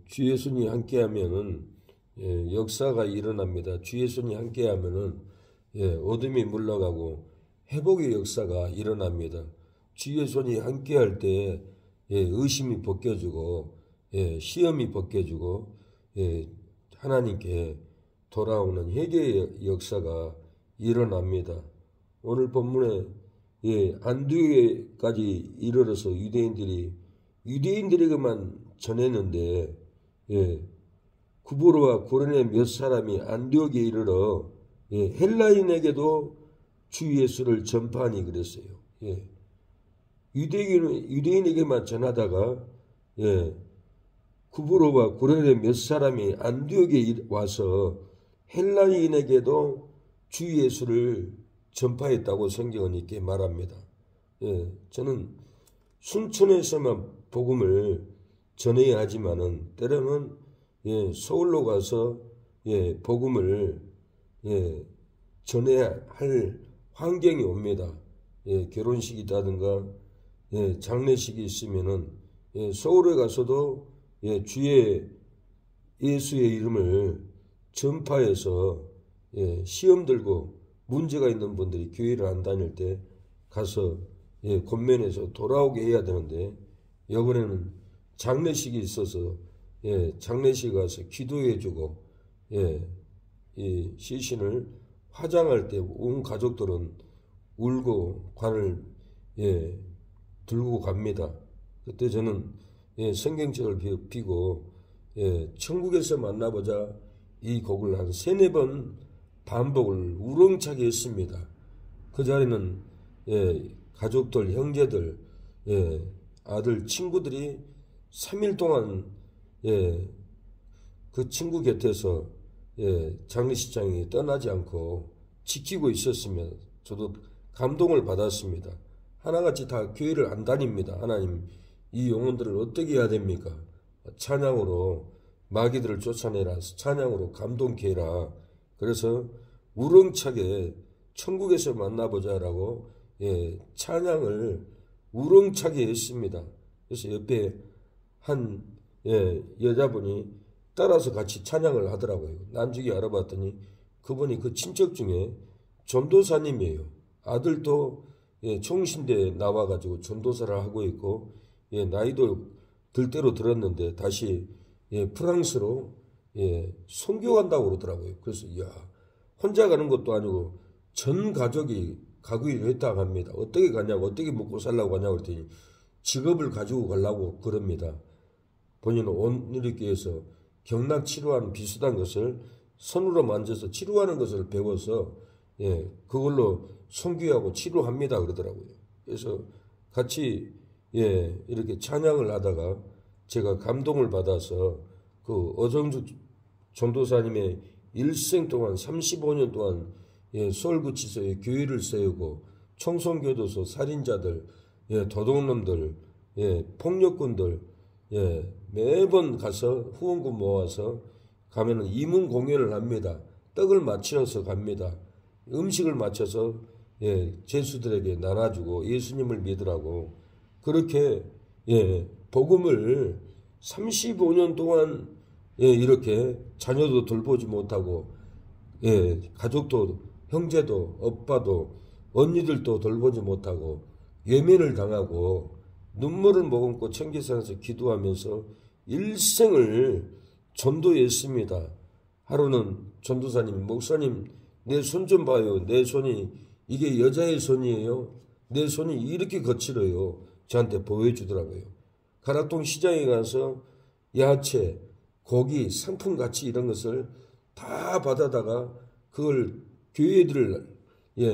주 예수님이 함께하면은 역사가 일어납니다. 주 예수님이 함께하면은 어둠이 물러가고 회복의 역사가 일어납니다. 주 예수님이 함께할 때 의심이 벗겨지고 시험이 벗겨지고 하나님께 돌아오는 회개의 역사가 일어납니다. 오늘 본문에 안디옥에까지 이르러서 유대인들에게만 전했는데 구브로와 고레네 몇 사람이 안디옥에 이르러 헬라인에게도 주 예수를 전파하니 그랬어요. 유대인에게만 전하다가 구브로와 고레네 몇 사람이 안디옥에 와서 헬라인에게도 주 예수를 전파했다고 성경은 이렇게 말합니다. 저는 순천에서만 복음을 전해야 하지만은 때로는 서울로 가서 복음을 전해야 할 환경이 옵니다. 결혼식이라든가 장례식이 있으면은 서울에 가서도 주의 예수의 이름을 전파해서 시험 들고 문제가 있는 분들이 교회를 안 다닐 때 가서 권면해서 돌아오게 해야 되는데, 이번에는 장례식이 있어서 장례식 가서 기도해주고 이 시신을 화장할 때 온 가족들은 울고 관을 들고 갑니다. 그때 저는 성경책을 펴고 천국에서 만나보자 이 곡을 한 3-4번 반복을 우렁차게 했습니다. 그 자리는 가족들, 형제들, 아들, 친구들이 3일 동안 그 친구 곁에서 장례식장에 떠나지 않고 지키고 있었으면 저도 감동을 받았습니다. 하나같이 다 교회를 안 다닙니다. 하나님, 이 영혼들을 어떻게 해야 됩니까? 찬양으로 마귀들을 쫓아내라. 찬양으로 감동케 해라. 그래서 우렁차게 천국에서 만나보자라고 찬양을 우렁차게 했습니다. 그래서 옆에 한 여자분이 따라서 같이 찬양을 하더라고요. 나중에 알아봤더니 그분이 그 친척 중에 전도사님이에요. 아들도 총신대에 나와가지고 전도사를 하고 있고 나이도 들대로 들었는데 다시 프랑스로 선교한다고 그러더라고요. 그래서 혼자 가는 것도 아니고 전 가족이 가기로 했다고 합니다. 어떻게 가냐고, 어떻게 먹고 살라고 하냐고 그랬더니 직업을 가지고 가려고 그럽니다. 본인은 온누리교회에서 경락 치료하는 비슷한 것을 손으로 만져서 치료하는 것을 배워서 그걸로 선교하고 치료합니다 그러더라고요. 그래서 같이 이렇게 찬양을 하다가 제가 감동을 받아서 그 어정숙 전도사님의 일생 동안 35년 동안 서울구치소에 교회를 세우고 청송교도소 살인자들, 도둑놈들, 폭력꾼들 매번 가서 후원금 모아서 가면은 이문 공연을 합니다. 떡을 맞춰서 갑니다. 음식을 맞춰서 제수들에게 나눠주고 예수님을 믿으라고 그렇게 복음을 35년 동안 이렇게 자녀도 돌보지 못하고 가족도 형제도 오빠도 언니들도 돌보지 못하고 외면을 당하고 눈물을 머금고 청계산에서 기도하면서 일생을 전도했습니다. 하루는 전도사님, 목사님 내 손 좀 봐요. 내 손이 이게 여자의 손이에요. 내 손이 이렇게 거칠어요. 저한테 보여주더라고요. 가락동 시장에 가서 야채, 고기, 상품같이 이런 것을 다 받아다가 그걸 교회들을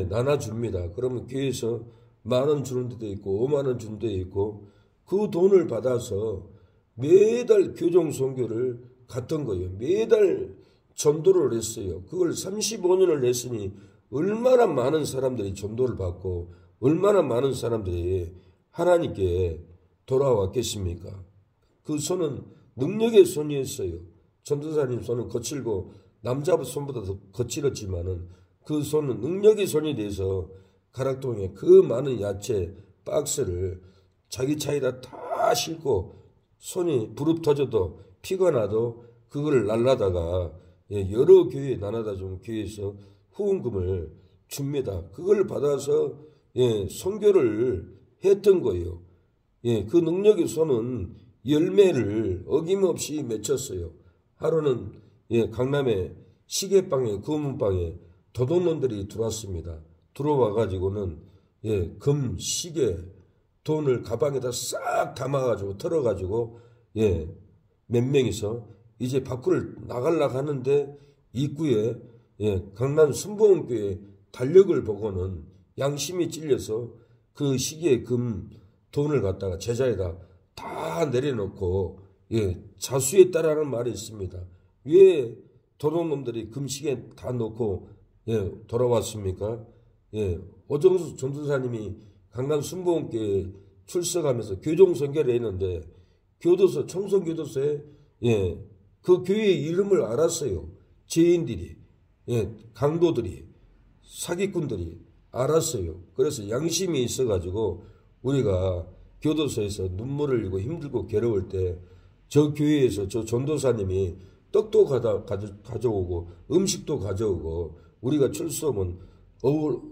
나눠줍니다. 그러면 교회에서 10,000원 주는 데도 있고 50,000원 주는 데도 있고 그 돈을 받아서 매달 교정 선교를 갔던 거예요. 매달 전도를 했어요. 그걸 35년을 했으니 얼마나 많은 사람들이 전도를 받고 얼마나 많은 사람들이 하나님께 돌아왔겠습니까? 그 손은 능력의 손이었어요. 전도사님 손은 거칠고 남자 손보다 더 거칠었지만은 그 손은 능력의 손이 돼서 가락동에 그 많은 야채 박스를 자기 차에다 다 싣고 손이 부릅 터져도 피가 나도 그걸 날라다가 여러 교회 나눠다 준 교회에서 후원금을 줍니다. 그걸 받아서 선교를 했던 거예요. 그 능력의 손은 열매를 어김없이 맺혔어요. 하루는 강남의 시계방에 금은방에 도둑놈들이 들어왔습니다. 들어와가지고는 금, 시계, 돈을 가방에다 싹 담아가지고 털어가지고 몇 명이서 이제 밖을 나가려고 하는데 입구에 강남 순복음교회 달력을 보고는 양심이 찔려서 그 시계, 금, 돈을 갖다가 제자에다 다 내려놓고 자수했다라는 말이 있습니다. 왜 도둑놈들이 금시계 다 놓고 돌아왔습니까? 오정수 전도사님이 강남 순복음교회에 출석하면서 교종 선교를 했는데 교도소 청송교도소에 그 교회의 이름을 알았어요. 죄인들이 강도들이 사기꾼들이 알았어요. 그래서 양심이 있어가지고 우리가 교도소에서 눈물을 흘리고 힘들고 괴로울 때 저 교회에서 저 전도사님이 떡도 가져오고 음식도 가져오고 우리가 출소하면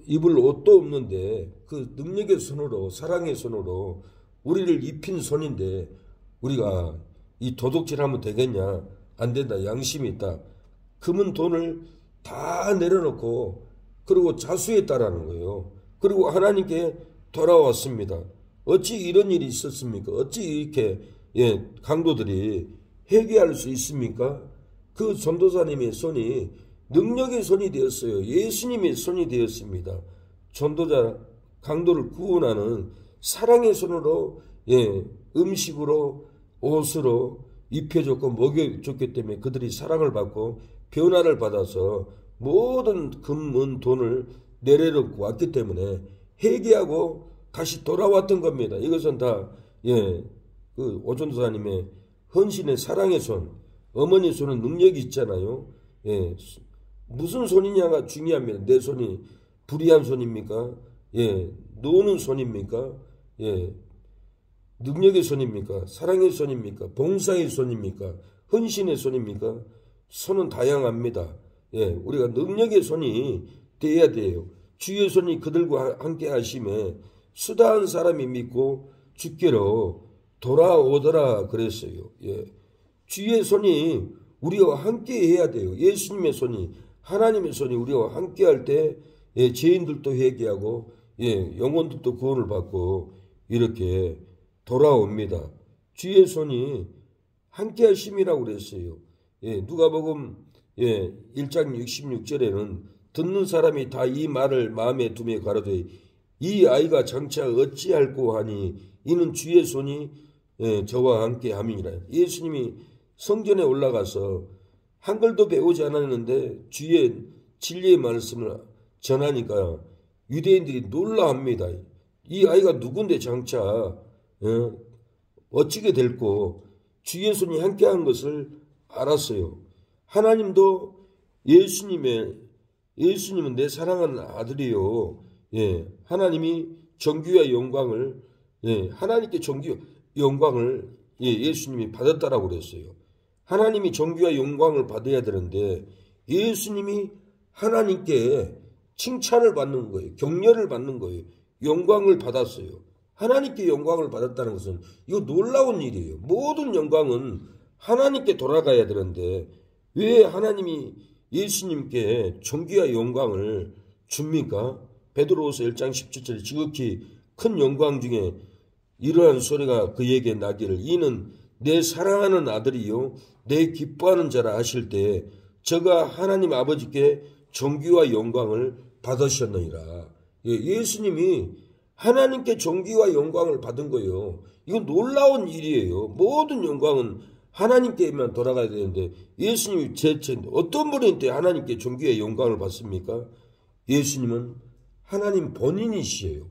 입을 옷도 없는데 그 능력의 손으로 사랑의 손으로 우리를 입힌 손인데 우리가 이 도둑질하면 되겠냐? 안 된다. 양심이 있다. 금은 돈을 다 내려놓고 그리고 자수했다라는 거예요. 그리고 하나님께 돌아왔습니다. 어찌 이런 일이 있었습니까? 어찌 이렇게 강도들이 회개할 수 있습니까? 그 전도사님의 손이 능력의 손이 되었어요. 예수님의 손이 되었습니다. 전도자 강도를 구원하는 사랑의 손으로 음식으로 옷으로 입혀줬고 먹여줬기 때문에 그들이 사랑을 받고 변화를 받아서 모든 금, 은, 돈을 내려놓고 왔기 때문에 회개하고 다시 돌아왔던 겁니다. 이것은 다 그 오전도사님의 헌신의 사랑의 손, 어머니 손은 능력이 있잖아요. 무슨 손이냐가 중요합니다. 내 손이 불의한 손입니까? 노는 손입니까? 능력의 손입니까? 사랑의 손입니까? 봉사의 손입니까? 헌신의 손입니까? 손은 다양합니다. 우리가 능력의 손이 돼야 돼요. 주의 손이 그들과 함께 하심에 수다한 사람이 믿고 주께로 돌아오더라 그랬어요. 주의 손이 우리와 함께 해야 돼요. 예수님의 손이 하나님의 손이 우리와 함께 할 때 죄인들도 회개하고 영혼들도 구원을 받고 이렇게 돌아옵니다. 주의 손이 함께 하심이라고 그랬어요. 누가복음 1장 66절에는 듣는 사람이 다 이 말을 마음에 두며 가로되 이 아이가 장차 어찌할꼬 하니 이는 주의 손이 저와 함께 함이니라. 예수님이 성전에 올라가서 한글도 배우지 않았는데 주의 진리의 말씀을 전하니까 유대인들이 놀라합니다. 이 아이가 누군데 장차 어찌게 될꼬 주의 손이 함께한 것을 알았어요. 하나님도 예수님은 내 사랑하는 아들이요. 하나님이 정규와 영광을 하나님께 정규 영광을 예수님이 받았다라고 그랬어요. 하나님이 정규와 영광을 받아야 되는데 예수님이 하나님께 칭찬을 받는 거예요. 격려를 받는 거예요. 영광을 받았어요. 하나님께 영광을 받았다는 것은 이거 놀라운 일이에요. 모든 영광은 하나님께 돌아가야 되는데 왜 하나님이 예수님께 존귀와 영광을 줍니까? 베드로후서 1장 17절에 지극히 큰 영광 중에 이러한 소리가 그에게 나기를 이는 내 사랑하는 아들이요 내 기뻐하는 자라 하실 때 저가 하나님 아버지께 존귀와 영광을 받으셨느니라. 예수님이 하나님께 존귀와 영광을 받은 거예요. 이건 놀라운 일이에요. 모든 영광은 하나님께만 돌아가야 되는데 예수님이 어떤 분인데 하나님께 존귀의 영광을 받습니까? 예수님은 하나님 본인이시에요.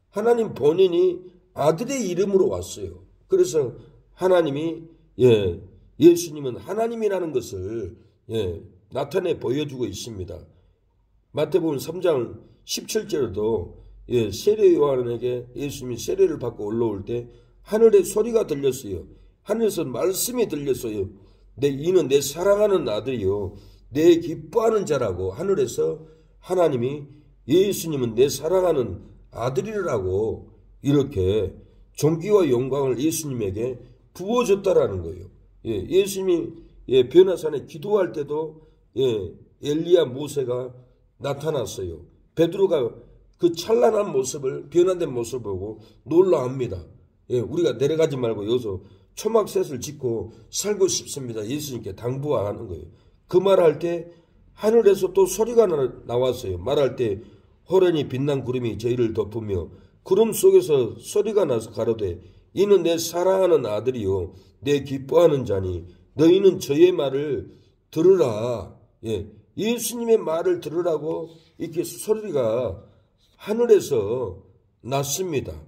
하나님 본인이 아들의 이름으로 왔어요. 그래서 하나님이 예수님은 하나님이라는 것을 나타내 보여주고 있습니다. 마태복음 3장 17절에도 세례 요한에게 예수님이 세례를 받고 올라올 때 하늘에 소리가 들렸어요. 하늘에서 말씀이 들렸어요. 이는 내 사랑하는 아들이요 내 기뻐하는 자라고 하늘에서 하나님이 예수님은 내 사랑하는 아들이라고 이렇게 존귀와 영광을 예수님에게 부어줬다라는 거예요. 예수님이 변화산에 기도할 때도 엘리야 모세가 나타났어요. 베드로가 그 찬란한 모습을 변화된 모습을 보고 놀라합니다. 우리가 내려가지 말고 여기서 초막셋을 짓고 살고 싶습니다. 예수님께 당부하는 거예요. 그 말할 때 하늘에서 또 소리가 나왔어요. 말할 때 호련히 빛난 구름이 저희를 덮으며 구름 속에서 소리가 나서 가로되 이는 내 사랑하는 아들이요 내 기뻐하는 자니 너희는 저의 말을 들으라. 예수님의 말을 들으라고 이렇게 소리가 하늘에서 났습니다.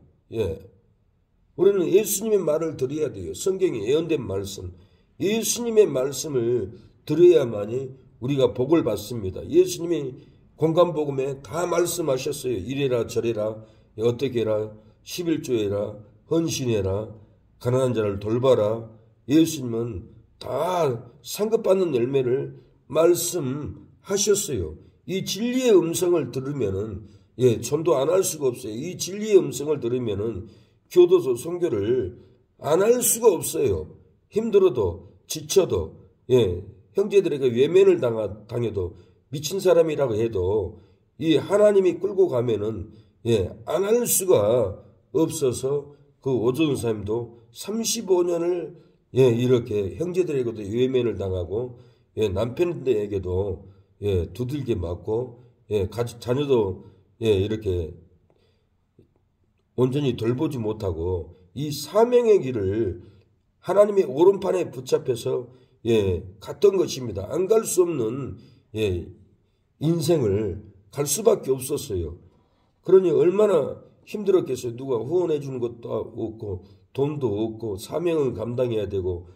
우리는 예수님의 말을 들어야 돼요. 성경에 예언된 말씀, 예수님의 말씀을 들어야만이 우리가 복을 받습니다. 예수님이 공간복음에 다 말씀하셨어요. 이래라 저래라 어떻게 해라 11조해라 헌신해라 가난한 자를 돌봐라. 예수님은 다 상급받는 열매를 말씀하셨어요. 이 진리의 음성을 들으면은 전도 안 할 수가 없어요. 이 진리의 음성을 들으면은 교도소 선교를 안 할 수가 없어요. 힘들어도 지쳐도 형제들에게 외면을 당해도 미친 사람이라고 해도 이 하나님이 끌고 가면은 안 할 수가 없어서 그 오전사님도 35년을 이렇게 형제들에게도 외면을 당하고 남편에게도 두들겨 맞고 자녀도 이렇게 온전히 돌보지 못하고 이 사명의 길을 하나님의 오른판에 붙잡혀서 갔던 것입니다. 안 갈 수 없는 인생을 갈 수밖에 없었어요. 그러니 얼마나 힘들었겠어요. 누가 후원해 주는 것도 없고 돈도 없고 사명은 감당해야 되고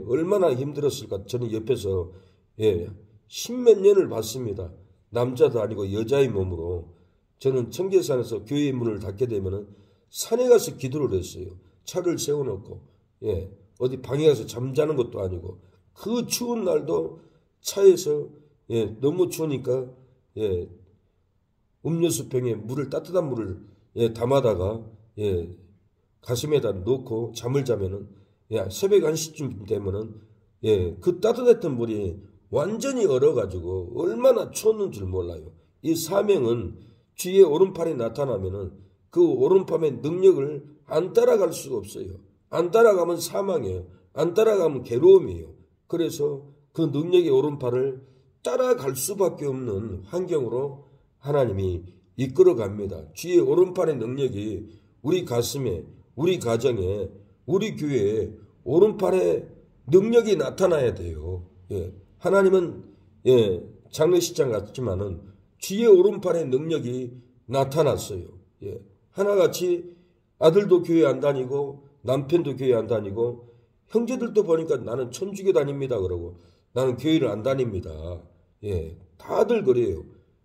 얼마나 힘들었을까. 저는 옆에서 십몇 년을 봤습니다. 남자도 아니고 여자의 몸으로. 저는 청계산에서 교회의 문을 닫게 되면은 산에 가서 기도를 했어요. 차를 세워놓고 어디 방에 가서 잠자는 것도 아니고 그 추운 날도 차에서 너무 추우니까 음료수병에 따뜻한 물을 담아다가 가슴에다 넣고 잠을 자면은 새벽 1시쯤 되면은 그 따뜻했던 물이 완전히 얼어가지고 얼마나 추웠는 줄 몰라요. 이 사명은 주의 오른팔에 나타나면은 그 오른팔의 능력을 안 따라갈 수가 없어요. 안 따라가면 사망이에요. 안 따라가면 괴로움이에요. 그래서 그 능력의 오른팔을 따라갈 수밖에 없는 환경으로 하나님이 이끌어갑니다. 주의 오른팔의 능력이 우리 가슴에, 우리 가정에, 우리 교회에 오른팔의 능력이 나타나야 돼요. 하나님은 장례식장 같지만은 주의 오른팔의 능력이 나타났어요. 하나같이 아들도 교회 안 다니고 남편도 교회 안 다니고 형제들도 보니까 나는 천주교 다닙니다 그러고 나는 교회를 안 다닙니다. 다들 그래요.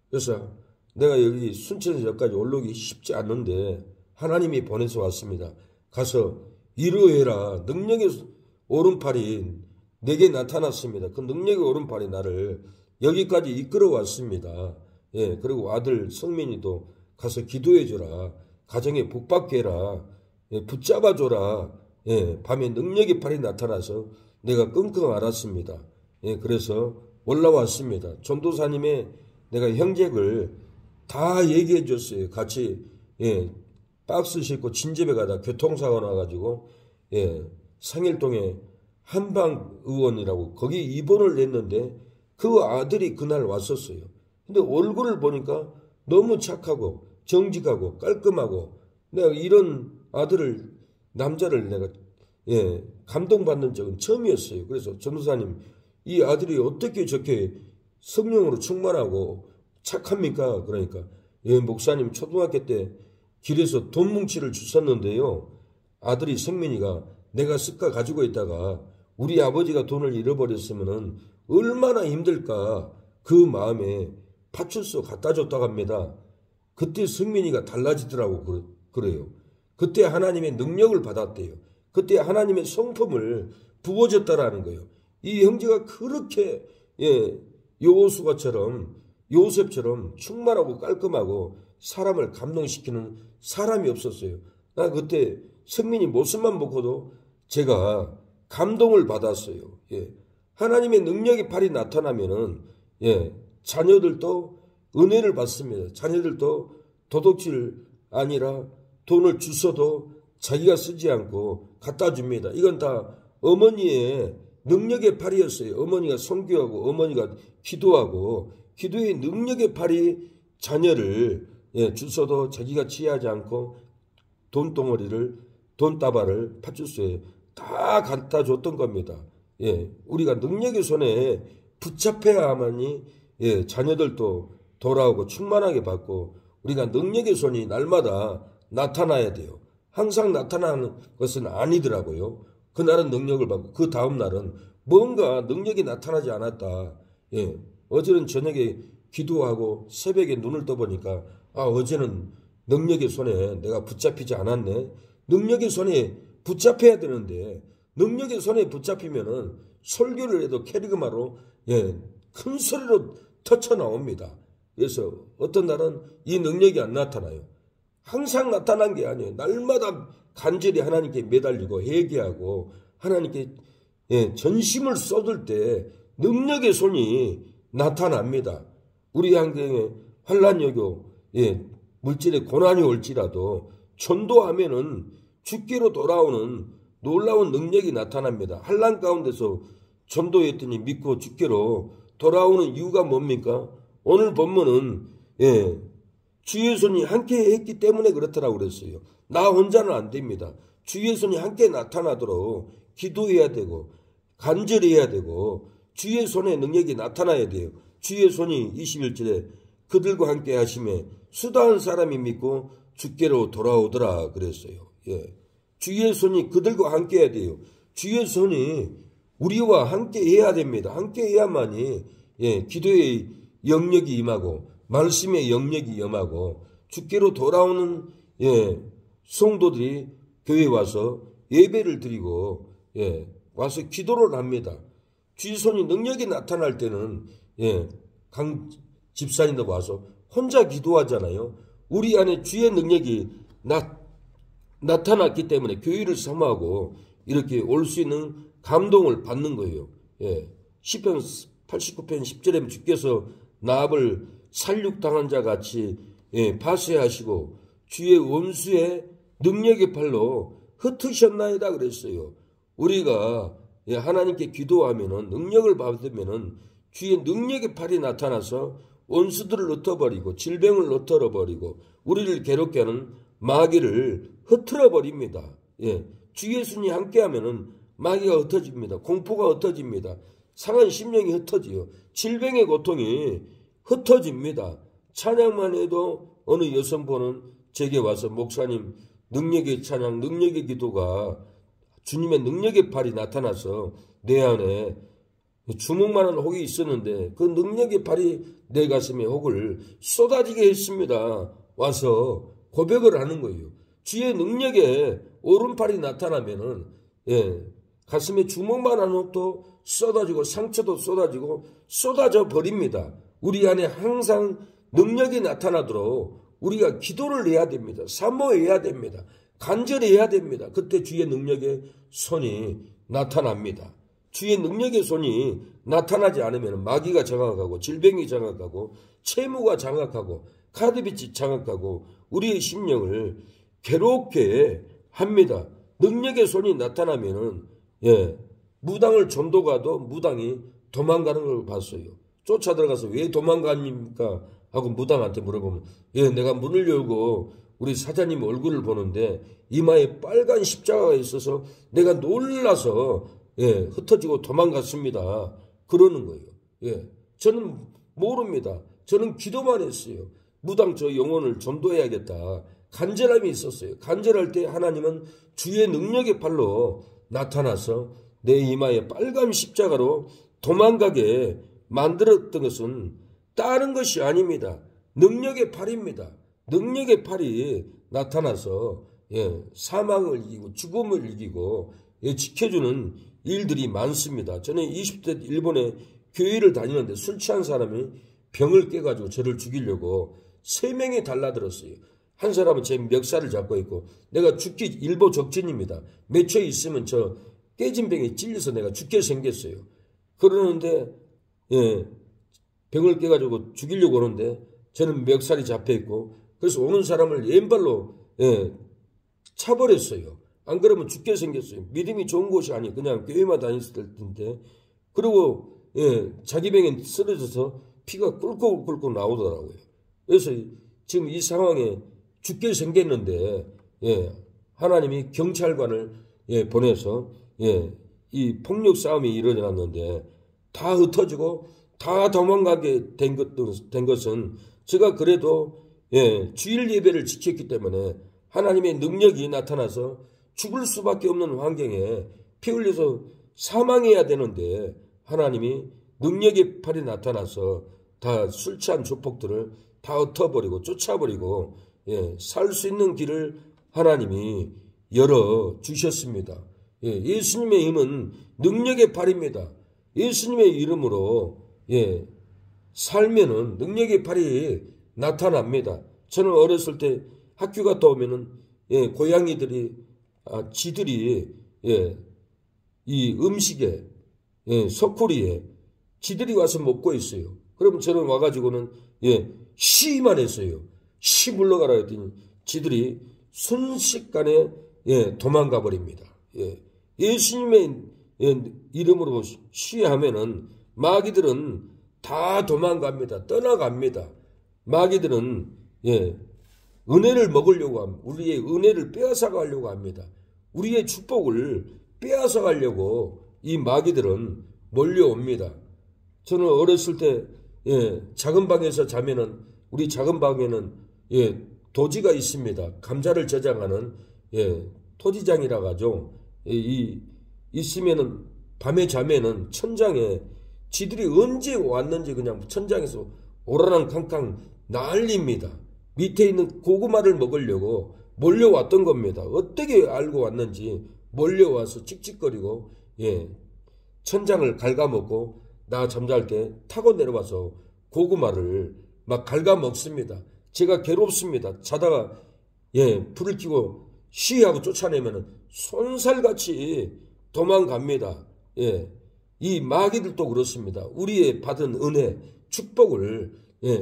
그래서 내가 여기 순천에서 여기까지 올라오기 쉽지 않는데 하나님이 보내서 왔습니다. 가서 이루어해라. 능력의 오른팔이 내게 나타났습니다. 그 능력의 오른팔이 나를 여기까지 이끌어 왔습니다. 그리고 아들 성민이도 가서 기도해줘라. 가정에 복받게 해라. 붙잡아줘라. 밤에 능력의 팔이 나타나서 내가 끙끙 앓았습니다. 그래서 올라왔습니다. 전도사님의 내가 형제를 다 얘기해 줬어요. 같이 박스 싣고 진접에 가다 교통사고 나가지고 상일동에 한방의원이라고 거기 입원을 냈는데 그 아들이 그날 왔었어요. 근데 얼굴을 보니까 너무 착하고 정직하고 깔끔하고 내가 이런 남자를 내가 감동받는 적은 처음이었어요. 그래서 전도사님 이 아들이 어떻게 저렇게 성령으로 충만하고 착합니까? 그러니까 목사님 초등학교 때 길에서 돈 뭉치를 주셨는데요. 아들이 성민이가 내가 습가 가지고 있다가 우리 아버지가 돈을 잃어버렸으면 얼마나 힘들까 그 마음에 파출소 갖다 줬다고 합니다. 그때 성민이가 달라지더라고 그래요. 그때 하나님의 능력을 받았대요. 그때 하나님의 성품을 부어줬다라는 거예요. 이 형제가 그렇게 여호수아처럼 요셉처럼 충만하고 깔끔하고 사람을 감동시키는 사람이 없었어요. 나 그때 성민이 모습만 보고도 제가 감동을 받았어요. 하나님의 능력의 발이 나타나면은 자녀들도 은혜를 받습니다. 자녀들도 도둑질 아니라 돈을 주셔도 자기가 쓰지 않고 갖다 줍니다. 이건 다 어머니의 능력의 발이었어요. 어머니가 선교하고 어머니가 기도하고 기도의 능력의 발이 자녀를 주셔도 자기가 취하지 않고 돈다발을 파출소에 다 갖다 줬던 겁니다. 우리가 능력의 손에 붙잡혀야만이 자녀들도 돌아오고 충만하게 받고 우리가 능력의 손이 날마다 나타나야 돼요. 항상 나타나는 것은 아니더라고요. 그날은 능력을 받고 그 다음 날은 뭔가 능력이 나타나지 않았다. 어제는 저녁에 기도하고 새벽에 눈을 떠보니까 어제는 능력의 손에 내가 붙잡히지 않았네. 능력의 손에 붙잡혀야 되는데 능력의 손에 붙잡히면은 설교를 해도 캐리그마로 큰 소리로 터쳐 나옵니다. 그래서 어떤 날은 이 능력이 안 나타나요. 항상 나타난 게 아니에요. 날마다 간절히 하나님께 매달리고 회개하고 하나님께 전심을 쏟을 때 능력의 손이 나타납니다. 우리 환경에 환난이 오고 물질의 고난이 올지라도 전도하면은 죽기로 돌아오는 놀라운 능력이 나타납니다. 환난 가운데서 전도했더니 믿고 죽기로 돌아오는 이유가 뭡니까? 오늘 본문은 주의 손이 함께 했기 때문에 그렇다라고 그랬어요. 나 혼자는 안 됩니다. 주의 손이 함께 나타나도록 기도해야 되고 간절해야 되고 주의 손의 능력이 나타나야 돼요. 주의 손이 21절에 그들과 함께 하심에 수다한 사람이 믿고 주께로 돌아오더라 그랬어요. 주의 손이 그들과 함께 해야 돼요. 주의 손이 우리와 함께 해야 됩니다. 함께 해야만이 기도의 영역이 임하고 말씀의 영역이 임하고 주께로 돌아오는 성도들이 교회에 와서 예배를 드리고 와서 기도를 합니다. 주의 손이 능력이 나타날 때는 강 집사님도 와서 혼자 기도하잖아요. 우리 안에 주의 능력이 나타났기 때문에 교회를 사모하고 이렇게 올 수 있는 감동을 받는 거예요. 시편 89편 10절에 주께서 나합을 살육당한 자 같이 파쇄하시고 주의 원수의 능력의 팔로 흩으셨나이다 그랬어요. 우리가 하나님께 기도하면은 능력을 받으면은 주의 능력의 팔이 나타나서 원수들을 흩어버리고 질병을 흩어버리고 우리를 괴롭게 하는 마귀를 흩어버립니다. 주의 손이 함께하면은 마귀가 흩어집니다. 공포가 흩어집니다. 상한 심령이 흩어지요. 질병의 고통이 흩어집니다. 찬양만 해도 어느 여성분은 제게 와서 목사님 능력의 찬양, 능력의 기도가 주님의 능력의 팔이 나타나서 내 안에 주먹만한 혹이 있었는데 그 능력의 팔이 내 가슴에 혹을 쏟아지게 했습니다. 와서 고백을 하는 거예요. 주의 능력에 오른팔이 나타나면은 가슴에 주먹만한 혹도 쏟아지고 상처도 쏟아지고 쏟아져 버립니다. 우리 안에 항상 능력이 나타나도록 우리가 기도를 해야 됩니다. 사모해야 됩니다. 간절해야 됩니다. 그때 주의 능력의 손이 나타납니다. 주의 능력의 손이 나타나지 않으면 마귀가 장악하고 질병이 장악하고 채무가 장악하고 카드빚이 장악하고 우리의 심령을 괴롭게 합니다. 능력의 손이 나타나면은 무당을 전도가도 무당이 도망가는 걸 봤어요. 쫓아 들어가서 왜 도망갑니까? 하고 무당한테 물어보면 내가 문을 열고 우리 사장님 얼굴을 보는데 이마에 빨간 십자가가 있어서 내가 놀라서 흩어지고 도망갔습니다. 그러는 거예요. 저는 모릅니다. 저는 기도만 했어요. 무당 저 영혼을 전도해야겠다. 간절함이 있었어요. 간절할 때 하나님은 주의 능력의 팔로 나타나서 내 이마에 빨간 십자가로 도망가게 만들었던 것은 다른 것이 아닙니다. 능력의 팔입니다. 능력의 팔이 나타나서 사망을 이기고 죽음을 이기고 지켜주는 일들이 많습니다. 저는 20대 일본에 교회를 다니는데 술 취한 사람이 병을 깨가지고 저를 죽이려고 3명이 달라들었어요. 한 사람은 제 멱살을 잡고 있고, 내가 죽기 일보 적진입니다. 몇 초 있으면 저 깨진 병에 찔려서 내가 죽게 생겼어요. 그러는데 병을 깨가지고 죽이려고 오는데 저는 멱살이 잡혀있고, 그래서 오는 사람을 왼발로 차버렸어요. 안 그러면 죽게 생겼어요. 믿음이 좋은 곳이 아니 그냥 교회만 다녔을 텐데. 그리고 자기 병에 쓰러져서 피가 꿀꺽꿀꺽 나오더라고요. 그래서 지금 이 상황에 죽게 생겼는데 하나님이 경찰관을 보내서 이 폭력 싸움이 일어났는데 다 흩어지고 다 도망가게 된 것은 제가 그래도 주일 예배를 지켰기 때문에 하나님의 능력이 나타나서 죽을 수밖에 없는 환경에 피 흘려서 사망해야 되는데 하나님이 능력의 팔이 나타나서 다 술 취한 조폭들을 다 흩어버리고 쫓아버리고 살 수 있는 길을 하나님이 열어주셨습니다. 예수님의 힘은 능력의 팔입니다. 예수님의 이름으로 살면은 능력의 팔이 나타납니다. 저는 어렸을 때 학교 갔다 오면은 고양이들이 지들이 이 음식에 석고리에 지들이 와서 먹고 있어요. 그럼 저는 와가지고는 쉬만 했어요. 쉬 물러가라 했더니 지들이 순식간에 도망가 버립니다. 예수님의 이름으로 쉬하면은 마귀들은 다 도망갑니다. 떠나갑니다. 마귀들은 은혜를 먹으려고 합니다. 우리의 은혜를 빼앗아 가려고 합니다. 우리의 축복을 빼앗아 가려고 이 마귀들은 몰려옵니다. 저는 어렸을 때 작은 방에서 자면은 우리 작은 방에는 도지가 있습니다. 감자를 저장하는 토지장이라 하죠. 있으면은 밤에 자면은 천장에 지들이 언제 왔는지 그냥 천장에서 오라랑 캉캉 난립니다. 밑에 있는 고구마를 먹으려고 몰려왔던 겁니다. 어떻게 알고 왔는지 몰려와서 찍찍거리고 천장을 갉아먹고 나 잠잘 때 타고 내려와서 고구마를 막 갉아먹습니다. 제가 괴롭습니다. 자다가 불을 켜고 쉬하고 쫓아내면 손살같이 도망갑니다. 이 마귀들도 그렇습니다. 우리의 받은 은혜, 축복을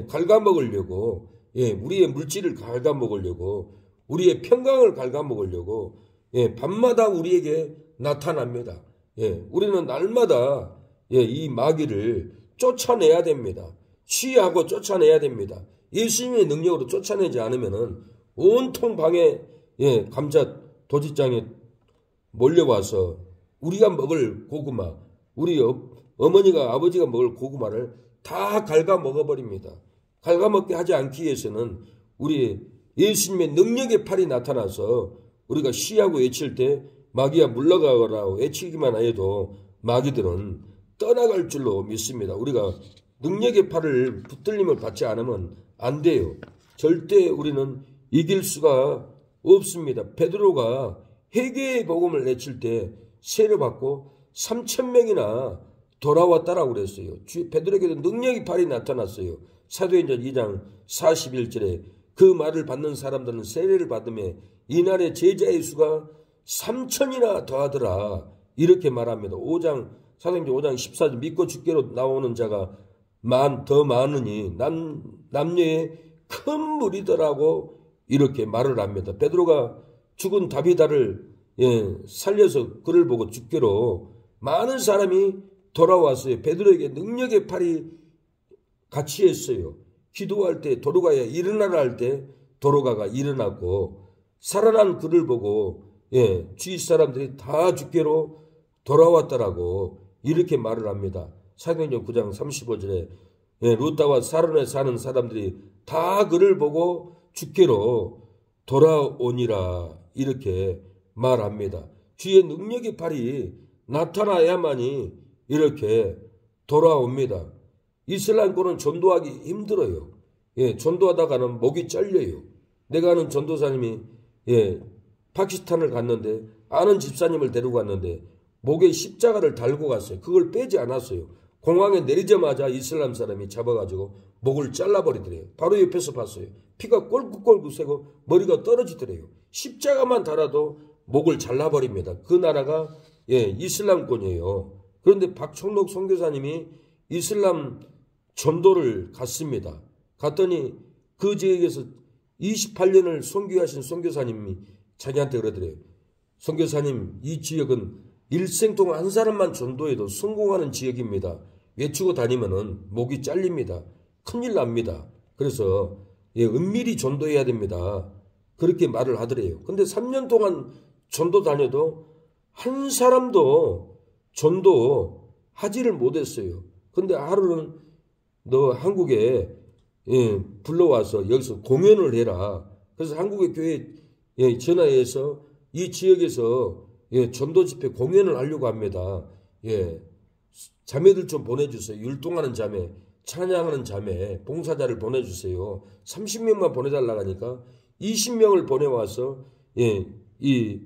갉아먹으려고 우리의 물질을 갉아먹으려고 우리의 평강을 갉아먹으려고 밤마다 우리에게 나타납니다. 우리는 날마다 이 마귀를 쫓아내야 됩니다. 쉬하고 쫓아내야 됩니다. 예수님의 능력으로 쫓아내지 않으면은 온통 방에 감자 도지장에 몰려와서 우리가 먹을 고구마, 우리 어머니가 아버지가 먹을 고구마를 다 갉아먹어버립니다. 갉아먹게 하지 않기 위해서는 우리 예수님의 능력의 팔이 나타나서 우리가 쉬하고 외칠 때 마귀야 물러가거라 외치기만 해도 마귀들은 떠나갈 줄로 믿습니다. 우리가 능력의 팔을 붙들림을 받지 않으면 안 돼요. 절대 우리는 이길 수가 없습니다. 베드로가 회개의 복음을 내칠 때 세례받고 3,000명이나 돌아왔다라고 그랬어요. 베드로에게도 능력의 팔이 나타났어요. 사도행전 2장 41절에 그 말을 받는 사람들은 세례를 받으며 이날의 제자의 수가 3,000이나 더하더라. 이렇게 말합니다. 사도행전 5장 14절 믿고 주께로 나오는 자가 더 많으니 남녀의 큰 무리더라고 이렇게 말을 합니다. 베드로가 죽은 다비다를 살려서 그를 보고 주께로 많은 사람이 돌아왔어요. 베드로에게 능력의 팔이 같이 했어요. 기도할 때 도로가야 일어나라 할 때 도로가가 일어났고 살아난 그를 보고 주위 사람들이 다 주께로 돌아왔더라고 이렇게 말을 합니다. 사도행전 9장 35절에 루다와 사론에 사는 사람들이 다 그를 보고 주께로 돌아오니라 이렇게 말합니다. 주의 능력의 팔이 나타나야만이 이렇게 돌아옵니다. 이슬람권은 전도하기 힘들어요. 전도하다가는 목이 잘려요. 내가 아는 전도사님이 파키스탄을 갔는데 아는 집사님을 데리고 갔는데 목에 십자가를 달고 갔어요. 그걸 빼지 않았어요. 공항에 내리자마자 이슬람 사람이 잡아가지고 목을 잘라버리더래요. 바로 옆에서 봤어요. 피가 꼴깍꼴깍 새고 머리가 떨어지더래요. 십자가만 달아도 목을 잘라버립니다. 그 나라가 이슬람권이에요. 그런데 박총록 선교사님이 이슬람 전도를 갔습니다. 갔더니 그 지역에서 28년을 선교하신 선교사님이 자기한테 그러더래요. 선교사님, 이 지역은 일생 동안 한 사람만 전도해도 성공하는 지역입니다. 외치고 다니면은 목이 잘립니다. 큰일 납니다. 그래서 은밀히 전도해야 됩니다. 그렇게 말을 하더래요. 근데 3년 동안 전도 다녀도 한 사람도 전도하지를 못했어요. 근데 하루는 너 한국에 불러와서 여기서 공연을 해라. 그래서 한국의 교회에 전화해서 이 지역에서 전도 집회 공연을 하려고 합니다. 자매들 좀 보내주세요. 율동하는 자매, 찬양하는 자매, 봉사자를 보내주세요. 30명만 보내달라고 하니까 20명을 보내와서 이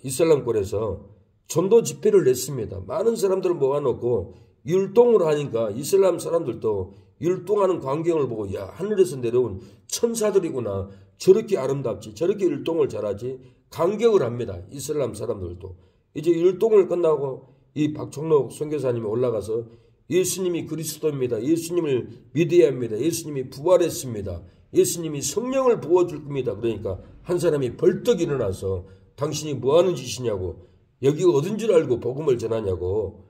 이슬람권에서 전도 집회를 냈습니다. 많은 사람들을 모아놓고 율동을 하니까 이슬람 사람들도 율동하는 광경을 보고 야, 하늘에서 내려온 천사들이구나. 저렇게 아름답지, 저렇게 율동을 잘하지. 감격을 합니다. 이슬람 사람들도. 이제 율동을 끝나고 이 박총록 선교사님이 올라가서 예수님이 그리스도입니다. 예수님을 믿어야 합니다. 예수님이 부활했습니다. 예수님이 성령을 부어줄 겁니다. 그러니까 한 사람이 벌떡 일어나서 당신이 뭐하는 짓이냐고, 여기가 어딘 줄 알고 복음을 전하냐고,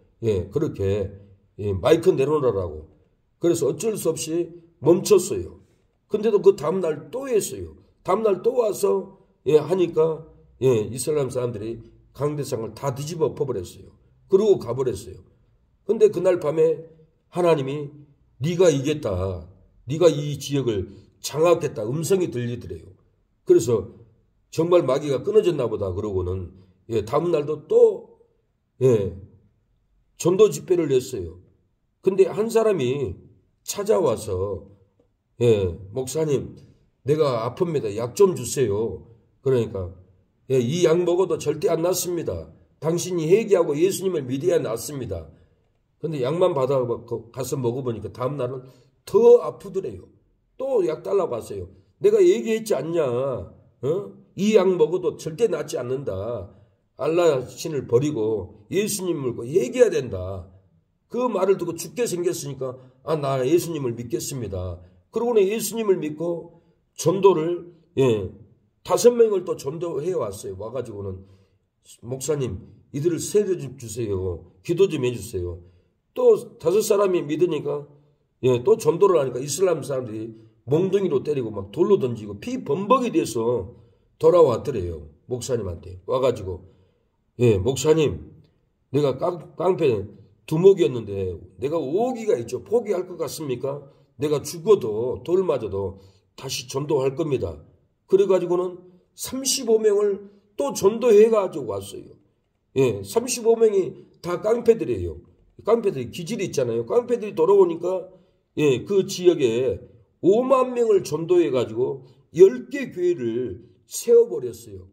그렇게 마이크 내려놓으라고. 그래서 어쩔 수 없이 멈췄어요. 근데도 그 다음날 또 했어요. 다음날 또 와서 하니까 이슬람 사람들이 강대상을 다 뒤집어 엎어버렸어요. 그러고 가버렸어요. 근데 그날 밤에 하나님이 네가 이겼다. 네가 이 지역을 장악했다. 음성이 들리더래요. 그래서 정말 마귀가 끊어졌나 보다 그러고는 다음날도 또 전도 집회를 냈어요. 근데 한 사람이 찾아와서 목사님 내가 아픕니다. 약 좀 주세요. 그러니까 이 약 먹어도 절대 안 낫습니다. 당신이 회개하고 예수님을 믿어야 낫습니다. 근데 약만 받아 가서 먹어보니까 다음날은 더 아프더래요. 또 약 달라고 하세요. 내가 얘기했지 않냐. 이 약 먹어도 절대 낫지 않는다. 알라 신을 버리고 예수님을 믿고 얘기해야 된다. 그 말을 듣고 죽게 생겼으니까 나 예수님을 믿겠습니다. 그러고는 예수님을 믿고 전도를 5명을 또 전도해 왔어요. 와가지고는 목사님 이들을 세례 좀 주세요. 기도 좀 해주세요. 또 5사람이 믿으니까 또 전도를 하니까 이슬람 사람들이 몽둥이로 때리고 막 돌로 던지고 피 범벅이 돼서 돌아왔더래요. 목사님한테 와가지고 목사님 내가 깡패 두목이었는데 내가 오기가 있죠. 포기할 것 같습니까? 내가 죽어도 돌 맞아도 다시 전도할 겁니다. 그래가지고는 35명을 또 전도해가지고 왔어요. 35명이 다 깡패들이에요. 깡패들이 기질이 있잖아요. 깡패들이 돌아오니까 그 지역에 5만 명을 전도해가지고 10개 교회를 세워버렸어요.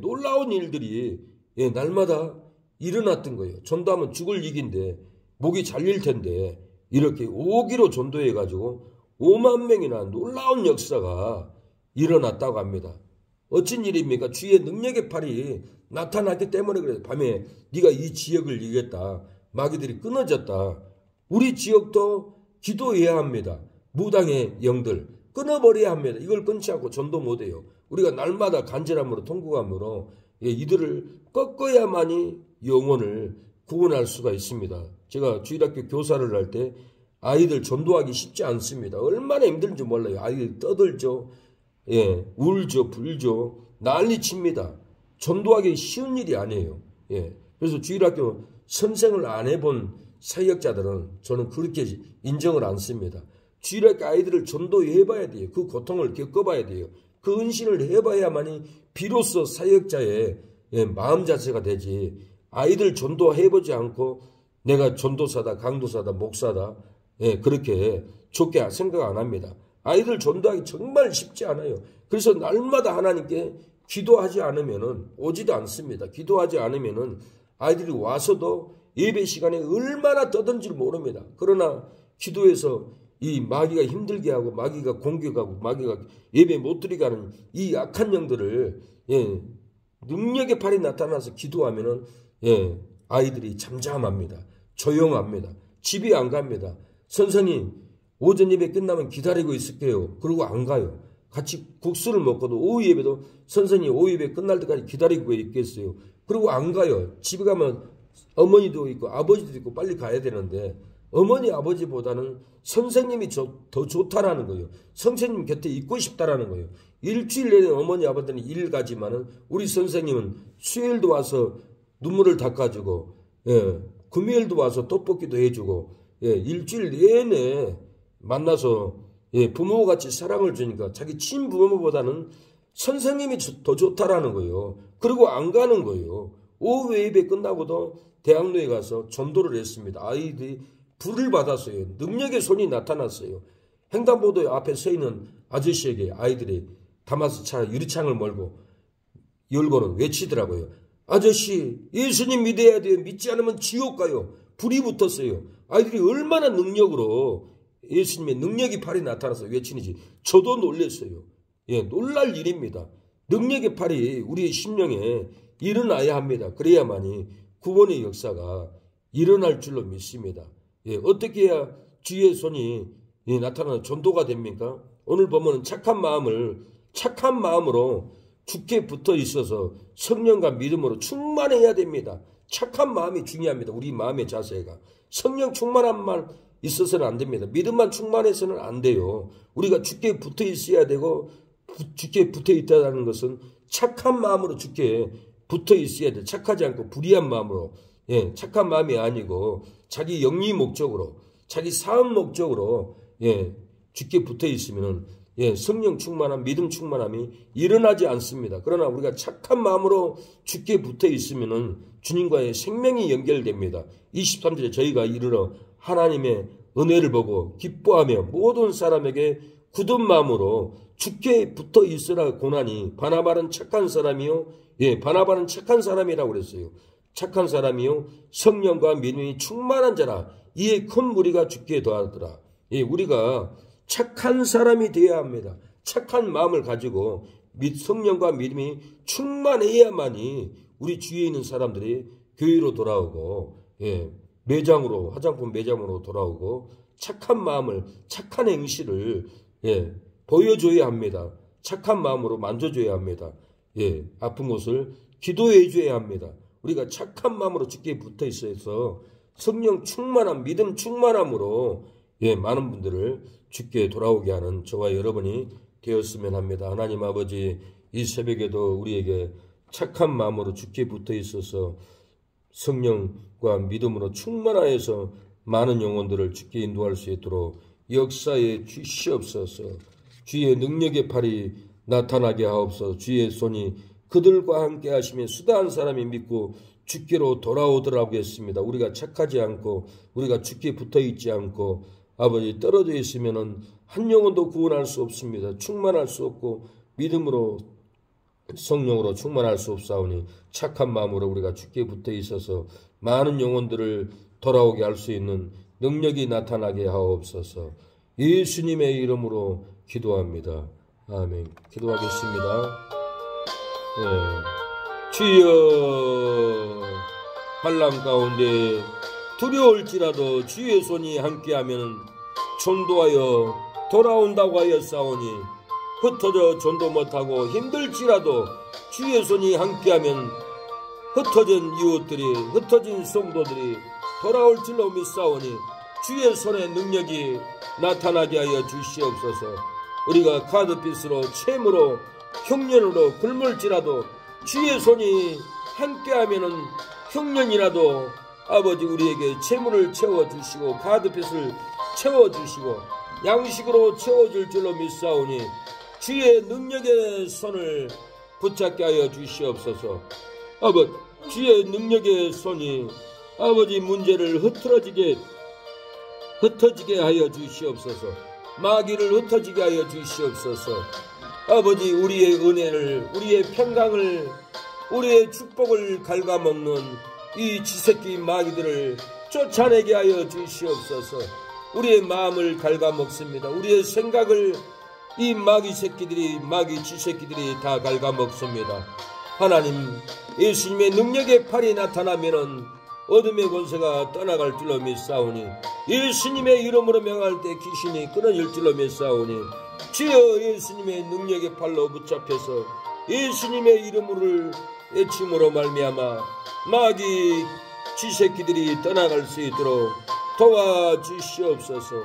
놀라운 일들이 날마다 일어났던 거예요. 전도하면 죽을 일인데 목이 잘릴 텐데 이렇게 5기로 전도해가지고 5만 명이나 놀라운 역사가 일어났다고 합니다. 어쩐 일입니까? 주의 능력의 팔이 나타났기 때문에 그래요. 밤에 네가 이 지역을 이겼다. 마귀들이 끊어졌다. 우리 지역도 기도해야 합니다. 무당의 영들 끊어버려야 합니다. 이걸 끊지 않고 전도 못해요. 우리가 날마다 간절함으로 통곡함으로 이들을 꺾어야만이 영혼을 구원할 수가 있습니다. 제가 주일학교 교사를 할 때 아이들 전도하기 쉽지 않습니다. 얼마나 힘든지 몰라요. 아이들 떠들죠. 울죠. 불죠. 난리칩니다. 전도하기 쉬운 일이 아니에요. 그래서 주일학교 선생을 안 해본 사역자들은 저는 그렇게 인정을 안 씁니다. 주일학교 아이들을 전도해봐야 돼요. 그 고통을 겪어봐야 돼요. 그 은신을 해봐야만이 비로소 사역자의 마음 자세가 되지. 아이들 전도해보지 않고 내가 전도사다, 강도사다, 목사다 그렇게 좋게 생각 안 합니다. 아이들 전도하기 정말 쉽지 않아요. 그래서 날마다 하나님께 기도하지 않으면은 오지도 않습니다. 기도하지 않으면은 아이들이 와서도 예배 시간에 얼마나 떠든지 모릅니다. 그러나 기도해서 이 마귀가 힘들게 하고 마귀가 공격하고 마귀가 예배 못 드리게 하는 이 악한 영들을 능력의 팔이 나타나서 기도하면은 아이들이 잠잠합니다. 조용합니다. 집에 안 갑니다. 선생님 오전 예배 끝나면 기다리고 있을게요. 그러고 안 가요. 같이 국수를 먹고도 오후 예배도 선생님 오후 예배 끝날 때까지 기다리고 있겠어요. 그러고 안 가요. 집에 가면 어머니도 있고 아버지도 있고 빨리 가야 되는데 어머니 아버지보다는 선생님이 더 좋다라는 거예요. 선생님 곁에 있고 싶다라는 거예요. 일주일 내내 어머니 아버지는 일 가지만은 우리 선생님은 수요일도 와서 눈물을 닦아주고 금요일도 와서 떡볶이도 해주고 일주일 내내 만나서 부모같이 사랑을 주니까 자기 친부모보다는 선생님이 더 좋다라는 거예요. 그리고 안 가는 거예요. 오후 예배 끝나고도 대학로에 가서 전도를 했습니다. 아이들이 불을 받았어요. 능력의 손이 나타났어요. 횡단보도 앞에 서 있는 아저씨에게 아이들이 다마스 차 유리창을 열고는 외치더라고요. 아저씨 예수님 믿어야 돼요. 믿지 않으면 지옥 가요. 불이 붙었어요. 아이들이 얼마나 능력으로 예수님의 능력의 팔이 나타나서 외치는지 저도 놀랐어요. 놀랄 일입니다. 능력의 팔이 우리의 심령에 일어나야 합니다. 그래야만이 구원의 역사가 일어날 줄로 믿습니다. 어떻게 해야 주의 손이 나타나는 전도가 됩니까? 오늘 보면 착한 마음으로 주께 붙어 있어서 성령과 믿음으로 충만해야 됩니다. 착한 마음이 중요합니다. 우리 마음의 자세가. 성령 충만함만 있어서는 안 됩니다. 믿음만 충만해서는 안 돼요. 우리가 주께 붙어 있어야 되고 주께 붙어 있다는 것은 착한 마음으로 주께 붙어 있어야 돼. 착하지 않고 불의한 마음으로. 착한 마음이 아니고 자기 영리 목적으로 자기 사업 목적으로 주께 붙어 있으면은 성령 충만함, 믿음 충만함이 일어나지 않습니다. 그러나 우리가 착한 마음으로 주께 붙어 있으면은 주님과의 생명이 연결됩니다. 23절에 저희가 이르러 하나님의 은혜를 보고 기뻐하며 모든 사람에게 굳은 마음으로 주께 붙어 있으라 고나니 바나바는 착한 사람이요. 바나바는 착한 사람이라고 그랬어요. 착한 사람이요. 성령과 믿음이 충만한 자라. 이에 큰 무리가 주께 더하더라. 우리가 착한 사람이 되어야 합니다. 착한 마음을 가지고 성령과 믿음이 충만해야만이 우리 주위에 있는 사람들이 교회로 돌아오고 매장으로 화장품 매장으로 돌아오고 착한 마음을 착한 행실을 보여줘야 합니다. 착한 마음으로 만져줘야 합니다. 아픈 곳을 기도해 줘야 합니다. 우리가 착한 마음으로 주께 붙어 있어서 성령 충만함, 믿음 충만함으로 많은 분들을 주께 돌아오게 하는 저와 여러분이 되었으면 합니다. 하나님 아버지, 이 새벽에도 우리에게 착한 마음으로 주께 붙어 있어서 성령과 믿음으로 충만하여서 많은 영혼들을 주께 인도할 수 있도록 역사에 주시옵소서. 주의 능력의 팔이 나타나게 하옵소서. 주의 손이 그들과 함께 하시며 수다한 사람이 믿고 주께로 돌아오더라고 했습니다. 우리가 착하지 않고 우리가 주께 붙어 있지 않고 아버지 떨어져 있으면은 한 영혼도 구원할 수 없습니다. 충만할 수 없고 믿음으로 성령으로 충만할 수 없사오니 착한 마음으로 우리가 주께 붙어 있어서 많은 영혼들을 돌아오게 할 수 있는 능력이 나타나게 하옵소서. 예수님의 이름으로 기도합니다. 아멘. 기도하겠습니다. 주여, 환난 가운데 두려울지라도 주의 손이 함께하면 전도하여 돌아온다고 하였사오니 흩어져 전도 못하고 힘들지라도 주의 손이 함께하면 흩어진 이웃들이 흩어진 성도들이 돌아올 줄로 믿사오니 주의 손의 능력이 나타나게 하여 주시옵소서. 우리가 카드빚으로 채무로 흉년으로 굶을지라도 주의 손이 함께하면은 흉년이라도 아버지 우리에게 채무를 채워주시고 카드빚을 채워주시고 양식으로 채워줄 줄로 믿사오니 주의 능력의 손을 붙잡게 하여 주시옵소서. 아버지 주의 능력의 손이 아버지 문제를 흩어지게 하여 주시옵소서. 마귀를 흩어지게 하여 주시옵소서. 아버지 우리의 은혜를 우리의 평강을 우리의 축복을 갉아먹는 이 쥐새끼 마귀들을 쫓아내게 하여 주시옵소서. 우리의 마음을 갉아먹습니다. 우리의 생각을 이 마귀 쥐새끼들이 다 갉아먹습니다. 하나님, 예수님의 능력의 팔이 나타나면은 어둠의 권세가 떠나갈 줄로 믿사오니, 예수님의 이름으로 명할 때 귀신이 끊어질 줄로 믿사오니, 주여 예수님의 능력의 팔로 붙잡혀서 예수님의 이름을 외침으로 말미암아 마귀 쥐새끼들이 떠나갈 수 있도록 도와주시옵소서.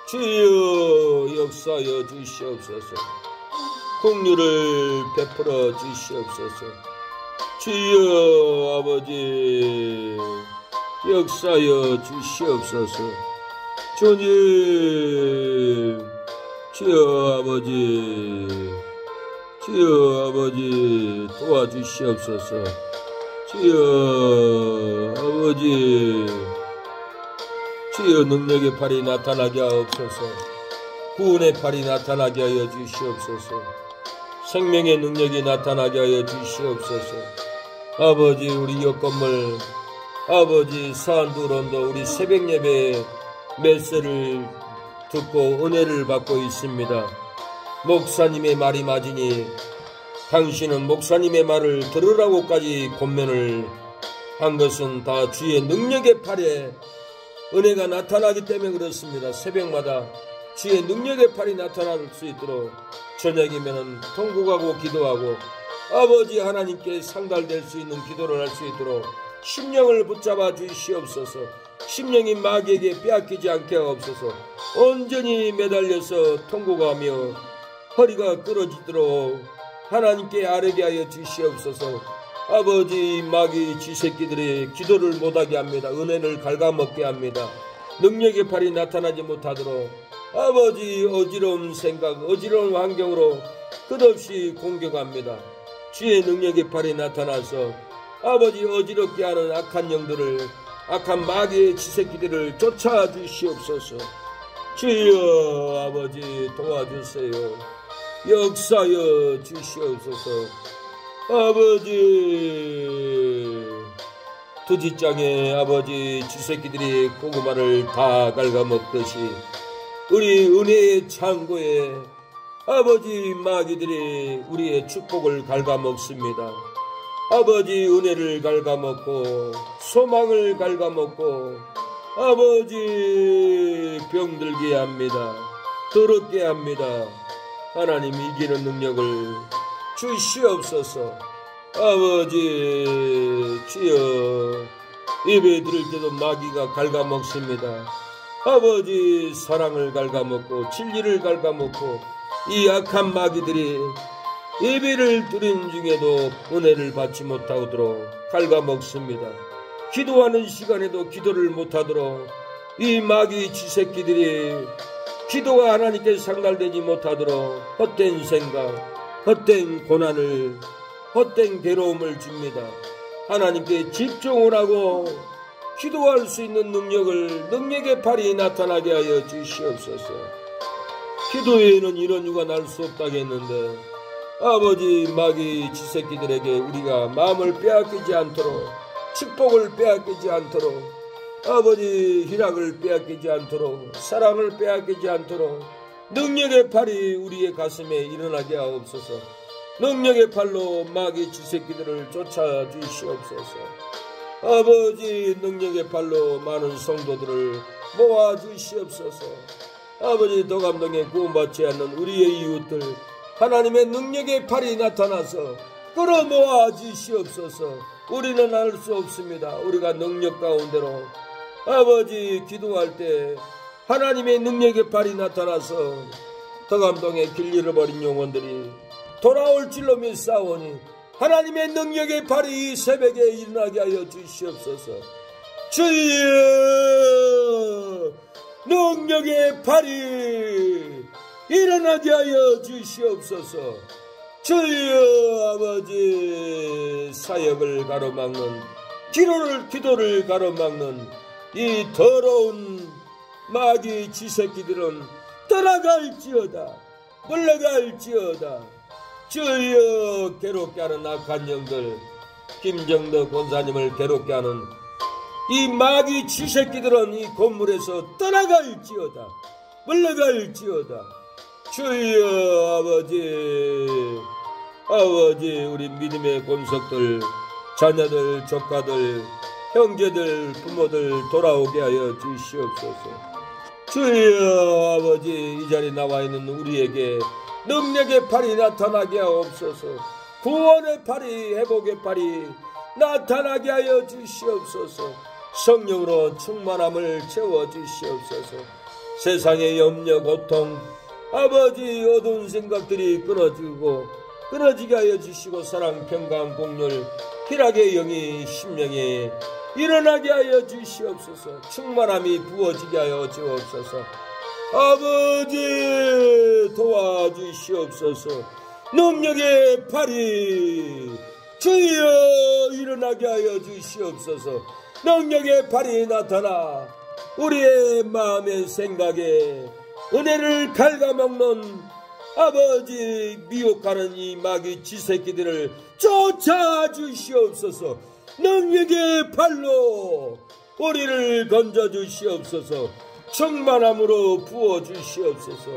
주여 역사하여 주시옵소서. 긍휼을 베풀어 주시옵소서. 주여 아버지 역사하여 주시옵소서. 주님, 주여 아버지 도와주시옵소서. 주여 아버지, 주여 능력의 팔이 나타나게 하옵소서. 구원의 팔이 나타나게 하여 주시옵소서. 생명의 능력이 나타나게 하여 주시옵소서. 아버지, 우리 옆건물 아버지 사안두론도 우리 새벽 예배 메시지를 듣고 은혜를 받고 있습니다. 목사님의 말이 맞으니 당신은 목사님의 말을 들으라고까지 권면을 한 것은 다 주의 능력의 팔에 은혜가 나타나기 때문에 그렇습니다. 새벽마다 주의 능력의 팔이 나타날 수 있도록 저녁이면 통곡하고 기도하고 아버지 하나님께 상달될 수 있는 기도를 할 수 있도록 심령을 붙잡아 주시옵소서. 심령이 마귀에게 빼앗기지 않게 하옵소서. 온전히 매달려서 통곡하며 허리가 끊어지도록 하나님께 아뢰게 하여 주시옵소서. 아버지, 마귀 쥐새끼들이 기도를 못하게 합니다. 은혜를 갉아먹게 합니다. 능력의 팔이 나타나지 못하도록 아버지 어지러운 생각, 어지러운 환경으로 끝없이 공격합니다. 주의 능력의 팔이 나타나서 아버지 어지럽게 하는 악한 영들을, 악한 마귀의 쥐새끼들을 쫓아주시옵소서. 주여 아버지 도와주세요. 역사하여 주시옵소서. 아버지, 투지장에 아버지 쥐새끼들이 고구마를 다 갉아먹듯이 우리 은혜의 창고에 아버지 마귀들이 우리의 축복을 갉아먹습니다. 아버지 은혜를 갉아먹고 소망을 갉아먹고 아버지 병들게 합니다. 더럽게 합니다. 하나님 이기는 능력을 주시옵소서. 아버지, 주여, 예배 드릴 때도 마귀가 갉아먹습니다. 아버지, 사랑을 갉아먹고 진리를 갉아먹고 이 악한 마귀들이 예배를 드리는 중에도 은혜를 받지 못하도록 갉아먹습니다. 기도하는 시간에도 기도를 못하도록 이 마귀 쥐새끼들이 기도가 하나님께 상달되지 못하도록 헛된 생각, 헛된 고난을, 헛된 괴로움을 줍니다. 하나님께 집중을 하고 기도할 수 있는 능력의 팔이 나타나게 하여 주시옵소서. 기도에는 이런 유가 날 수 없다겠는데 아버지 마귀 쥐새끼들에게 우리가 마음을 빼앗기지 않도록, 축복을 빼앗기지 않도록, 아버지 희락을 빼앗기지 않도록, 사랑을 빼앗기지 않도록 능력의 팔이 우리의 가슴에 일어나게 하옵소서. 능력의 팔로 마귀 쥐새끼들을 쫓아 주시옵소서. 아버지 능력의 팔로 많은 성도들을 모아 주시옵소서. 아버지 도감동에 구원받지 않는 우리의 이웃들 하나님의 능력의 팔이 나타나서 끌어모아 주시옵소서. 우리는 알 수 없습니다. 우리가 능력 가운데로 아버지 기도할 때 하나님의 능력의 팔이 나타나서 덕암동에 길 잃어버린 영혼들이 돌아올 줄로 믿사오니 하나님의 능력의 팔이 이 새벽에 일어나게 하여 주시옵소서. 주여 능력의 팔이 일어나게 하여 주시옵소서. 주여 아버지 사역을 가로막는 기도를 가로막는 이 더러운 마귀 쥐새끼들은 떠나갈지어다, 물러갈지어다. 주여 괴롭게 하는 악한 영들 김정덕 권사님을 괴롭게 하는 이 마귀 쥐새끼들은 이 건물에서 떠나갈지어다. 물러갈지어다. 주여 아버지 우리 믿음의 권속들, 자녀들, 조카들, 형제들, 부모들 돌아오게 하여 주시옵소서. 주여 아버지, 이 자리에 나와 있는 우리에게 능력의 팔이 나타나게 하옵소서. 구원의 팔이, 회복의 팔이 나타나게 하여 주시옵소서. 성령으로 충만함을 채워주시옵소서. 세상의 염려, 고통, 아버지 어두운 생각들이 끊어지게 하여 주시고, 사랑, 평강, 공률, 희락의 영이 심령에 일어나게 하여 주시옵소서. 충만함이 부어지게 하여 주옵소서. 아버지 도와주시옵소서. 능력의 팔이 주여 일어나게 하여 주시옵소서. 능력의 팔이 나타나 우리의 마음의 생각에 은혜를 갉아먹는 아버지 미혹하는 이 마귀 쥐새끼들을 쫓아주시옵소서. 능력의 팔로 우리를 건져주시옵소서. 충만함으로 부어주시옵소서.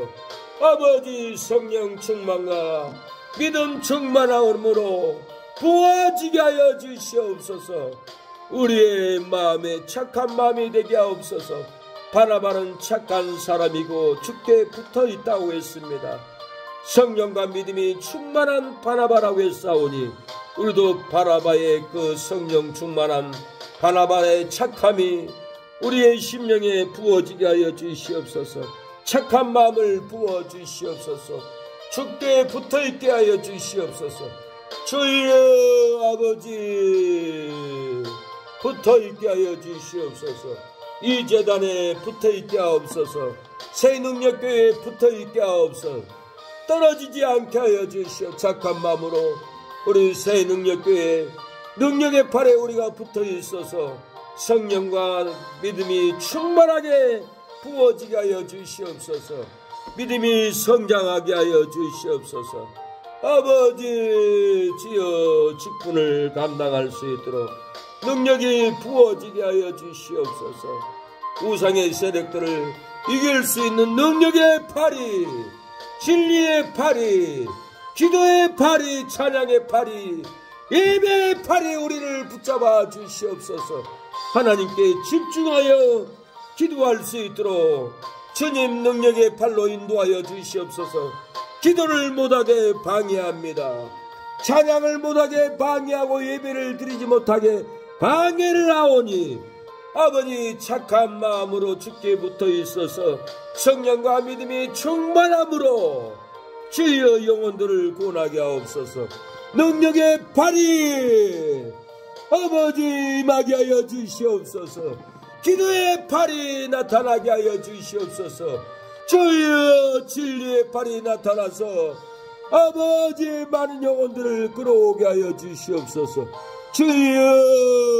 아버지 성령 충만과 믿음 충만함으로 부어지게 하여 주시옵소서. 우리의 마음에 착한 마음이 되게 하옵소서. 바나바는 착한 사람이고 주께 붙어있다고 했습니다. 성령과 믿음이 충만한 바나바라고 했사오니 우리도 바나바의 그 성령 충만한 바나바의 착함이 우리의 심령에 부어지게 하여 주시옵소서. 착한 마음을 부어주시옵소서. 주께 붙어있게 하여 주시옵소서. 주여 아버지 붙어있게 하여 주시옵소서. 이 재단에 붙어있게 하옵소서. 새능력교회에 붙어있게 하옵소서. 떨어지지 않게 하여 주시옵소서. 착한 마음으로 우리 새능력교회 능력의 팔에 우리가 붙어있어서 성령과 믿음이 충만하게 부어지게 하여 주시옵소서. 믿음이 성장하게 하여 주시옵소서. 아버지 지어 직분을 감당할 수 있도록 능력이 부어지게 하여 주시옵소서. 우상의 세력들을 이길 수 있는 능력의 팔이, 진리의 팔이, 기도의 팔이, 찬양의 팔이, 예배의 팔이 우리를 붙잡아 주시옵소서. 하나님께 집중하여 기도할 수 있도록 주님 능력의 팔로 인도하여 주시옵소서. 기도를 못하게 방해합니다. 찬양을 못하게 방해하고 예배를 드리지 못하게 방해를 하오니 아버지 착한 마음으로 주께 붙어 있어서 성령과 믿음이 충만함으로 주여 영혼들을 구원하게 하옵소서. 능력의 팔이 아버지 임하게 하여 주시옵소서. 기도의 팔이 나타나게 하여 주시옵소서. 주여 진리의 팔이 나타나서 아버지 많은 영혼들을 끌어오게 하여 주시옵소서. 주여